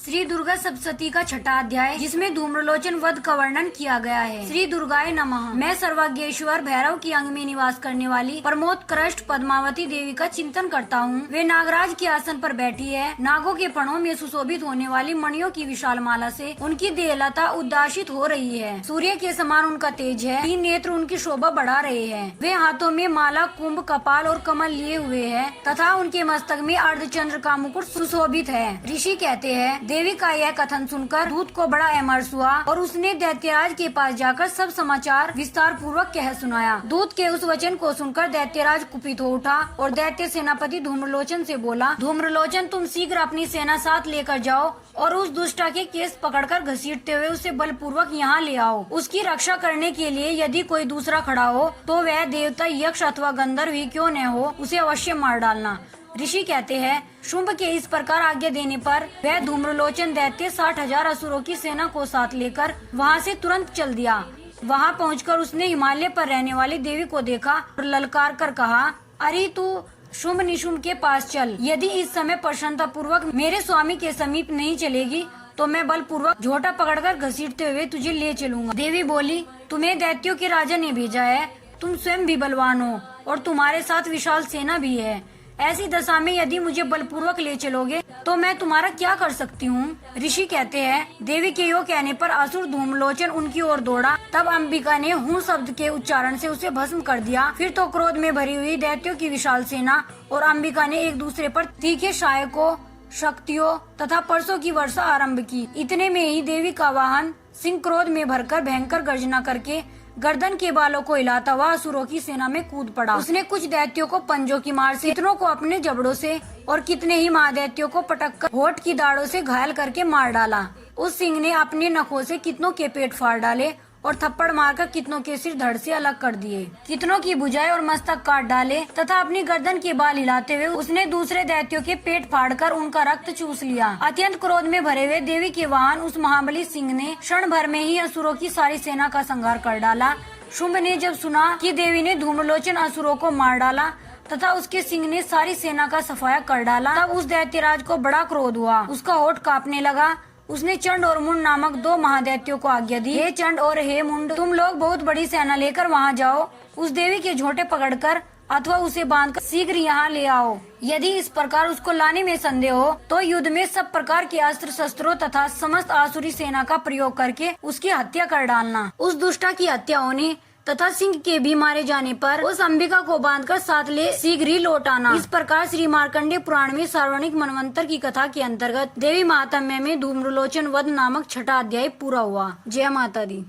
श्री दुर्गा सप्तशती का छठा अध्याय, जिसमें धूम्रलोचन वध का वर्णन किया गया है। श्री दुर्गाय नमः। मैं सर्वज्ञेश्वर भैरव की अंग में निवास करने वाली प्रमोदकृष्ट पद्मावती देवी का चिंतन करता हूँ। वे नागराज के आसन पर बैठी है। नागों के पणों में सुशोभित होने वाली मणियों की विशाल माला से उनकी देहलता उद्दासित हो रही है। सूर्य के समान उनका तेज है। 3 नेत्र उनकी शोभा बढ़ा रहे हैं। वे हाथों में माला, कुंभ, कपाल और कमल लिए हुए है तथा उनके मस्तक में अर्धचंद्र का मुकुट सुशोभित है। ऋषि कहते हैं, देवी का यह कथन सुनकर दूत को बड़ा अमर्ष हुआ और उसने दैत्यराज के पास जाकर सब समाचार विस्तार पूर्वक कह सुनाया। दूत के उस वचन को सुनकर दैत्यराज कुपित हो उठा और दैत्य सेनापति धूम्रलोचन से बोला, धूम्रलोचन, तुम शीघ्र अपनी सेना साथ लेकर जाओ और उस दुष्टा के केस पकड़कर घसीटते हुए उसे बलपूर्वक यहाँ ले आओ। उसकी रक्षा करने के लिए यदि कोई दूसरा खड़ा हो तो वह देवता, यक्ष अथवा गंधर्व ही क्यों न हो, उसे अवश्य मार डालना। ऋषि कहते हैं, शुंभ के इस प्रकार आज्ञा देने पर वह धूम्रलोचन दैत्य 60,000 असुरों की सेना को साथ लेकर वहाँ से तुरंत चल दिया। वहाँ पहुंचकर उसने हिमालय पर रहने वाली देवी को देखा और ललकार कर कहा, अरे तू शुंभ निशुंभ के पास चल। यदि इस समय प्रसन्नता पूर्वक मेरे स्वामी के समीप नहीं चलेगी तो मैं बलपूर्वक झोटा पकड़कर घसीटते हुए तुझे ले चलूंगा। देवी बोली, तुम्हें दैत्यों के राजा ने भेजा है। तुम स्वयं भी बलवान हो और तुम्हारे साथ विशाल सेना भी है। ऐसी दशा में यदि मुझे बलपूर्वक ले चलोगे तो मैं तुम्हारा क्या कर सकती हूँ। ऋषि कहते हैं, देवी के यो कहने पर असुर धूम्रलोचन उनकी ओर दौड़ा। तब अंबिका ने हूँ शब्द के उच्चारण से उसे भस्म कर दिया। फिर तो क्रोध में भरी हुई दैत्यों की विशाल सेना और अंबिका ने एक दूसरे पर तीखे सहायकों, शक्तियों तथा परसों की वर्षा आरंभ की। इतने में ही देवी का वाहन सिंह क्रोध में भरकर भयंकर गर्जना करके गर्दन के बालों को हिलाता हुआ असुरों की सेना में कूद पड़ा। उसने कुछ दैत्यों को पंजों की मार से, कितनों को अपने जबड़ों से और कितने ही महादैत्यों को पटककर होठ की दाढ़ों से घायल करके मार डाला। उस सिंह ने अपने नखों से कितनों के पेट फाड़ डाले और थप्पड़ मारकर कितनों के सिर धड़ से अलग कर दिए। कितनों की भुजाएं और मस्तक काट डाले तथा अपनी गर्दन के बाल हिलाते हुए उसने दूसरे दैत्यों के पेट फाड़कर उनका रक्त चूस लिया। अत्यंत क्रोध में भरे हुए देवी के वाहन उस महाबली सिंह ने क्षण भर में ही असुरों की सारी सेना का संहार कर डाला। शुंभ ने जब सुना कि देवी ने धूम्रलोचन असुरों को मार डाला तथा उसके सिंह ने सारी सेना का सफाया कर डाला, तब उस दैत्यराज को बड़ा क्रोध हुआ। उसका होठ कांपने लगा। उसने चंड और मुंड नामक 2 महादैत्यों को आज्ञा दी, हे चंड और हे मुंड, तुम लोग बहुत बड़ी सेना लेकर वहाँ जाओ। उस देवी के झोटे पकड़कर अथवा उसे बांधकर शीघ्र यहाँ ले आओ। यदि इस प्रकार उसको लाने में संदेह हो तो युद्ध में सब प्रकार के अस्त्र शस्त्रों तथा समस्त आसुरी सेना का प्रयोग करके उसकी हत्या कर डालना। उस दुष्टा की हत्या होने तथा सिंह के भी मारे जाने पर उस अंबिका को बांधकर साथ ले शीघ्र ही लौट आना। इस प्रकार श्री मार्कंडेय पुराण में सार्वणिक मनवंतर की कथा के अंतर्गत देवी महात्म्य में धूम्रलोचन वध नामक छठा अध्याय पूरा हुआ। जय माता दी।